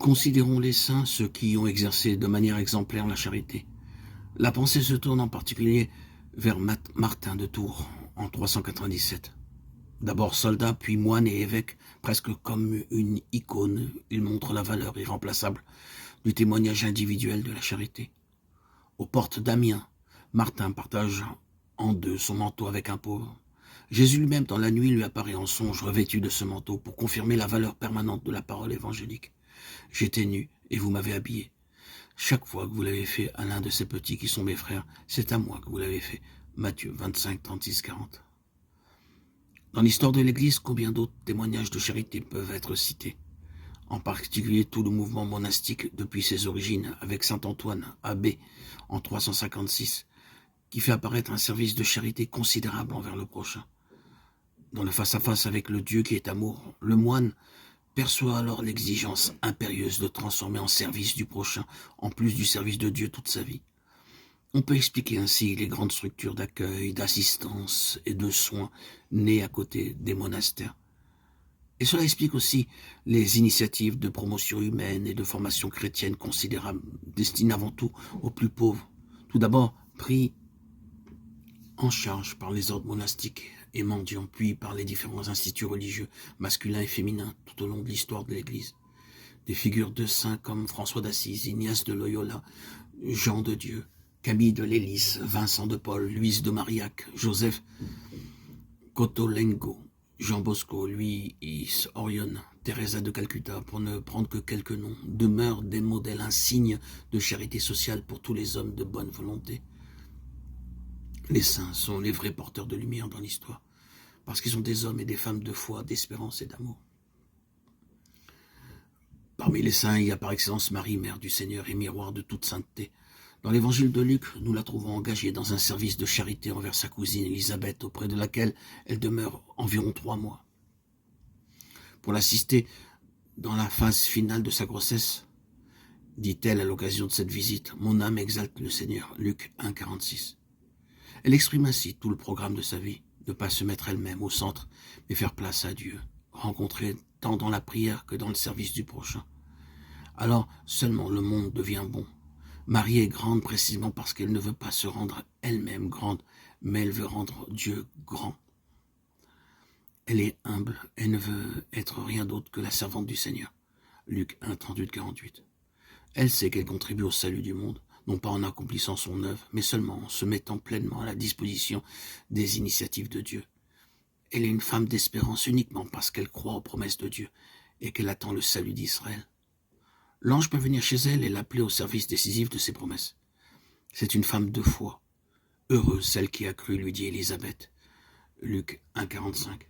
Considérons les saints, ceux qui ont exercé de manière exemplaire la charité. La pensée se tourne en particulier vers Martin de Tours en 397. D'abord soldat, puis moine et évêque, presque comme une icône, il montre la valeur irremplaçable du témoignage individuel de la charité. Aux portes d'Amiens, Martin partage en deux son manteau avec un pauvre. Jésus lui-même, dans la nuit, lui apparaît en songe revêtu de ce manteau pour confirmer la valeur permanente de la parole évangélique. J'étais nu et vous m'avez habillé. Chaque fois que vous l'avez fait à l'un de ces petits qui sont mes frères, c'est à moi que vous l'avez fait. Matthieu 25, 36, 40. Dans l'histoire de l'Église, combien d'autres témoignages de charité peuvent être cités? En particulier tout le mouvement monastique depuis ses origines, avec saint Antoine, abbé, en 356, qui fait apparaître un service de charité considérable envers le prochain. Dans le face-à-face avec le Dieu qui est amour, le moine perçoit alors l'exigence impérieuse de transformer en service du prochain, en plus du service de Dieu toute sa vie. On peut expliquer ainsi les grandes structures d'accueil, d'assistance et de soins nées à côté des monastères. Et cela explique aussi les initiatives de promotion humaine et de formation chrétienne considérables, destinées avant tout aux plus pauvres. Tout d'abord, pris en charge par les ordres monastiques et mendiants, puis par les différents instituts religieux, masculins et féminins, tout au long de l'histoire de l'Église. Des figures de saints comme François d'Assise, Ignace de Loyola, Jean de Dieu, Camille de Lélis, Vincent de Paul, Louise de Marillac, Joseph Cotolengo, Jean Bosco, Louis Orion, Teresa de Calcutta, pour ne prendre que quelques noms, demeurent des modèles insignes de charité sociale pour tous les hommes de bonne volonté. Les saints sont les vrais porteurs de lumière dans l'histoire, parce qu'ils sont des hommes et des femmes de foi, d'espérance et d'amour. Parmi les saints, il y a par excellence Marie, mère du Seigneur et miroir de toute sainteté. Dans l'évangile de Luc, nous la trouvons engagée dans un service de charité envers sa cousine Élisabeth, auprès de laquelle elle demeure environ 3 mois. Pour l'assister dans la phase finale de sa grossesse, dit-elle à l'occasion de cette visite, « Mon âme exalte le Seigneur » Luc 1, 46. Elle exprime ainsi tout le programme de sa vie, ne pas se mettre elle-même au centre, mais faire place à Dieu, rencontrer tant dans la prière que dans le service du prochain. Alors seulement le monde devient bon. Marie est grande précisément parce qu'elle ne veut pas se rendre elle-même grande, mais elle veut rendre Dieu grand. Elle est humble, elle ne veut être rien d'autre que la servante du Seigneur. Luc 1, 38, 48. Elle sait qu'elle contribue au salut du monde, non pas en accomplissant son œuvre, mais seulement en se mettant pleinement à la disposition des initiatives de Dieu. Elle est une femme d'espérance uniquement parce qu'elle croit aux promesses de Dieu et qu'elle attend le salut d'Israël. L'ange peut venir chez elle et l'appeler au service décisif de ses promesses. C'est une femme de foi. Heureuse celle qui a cru, lui dit Élisabeth. Luc 1, 45.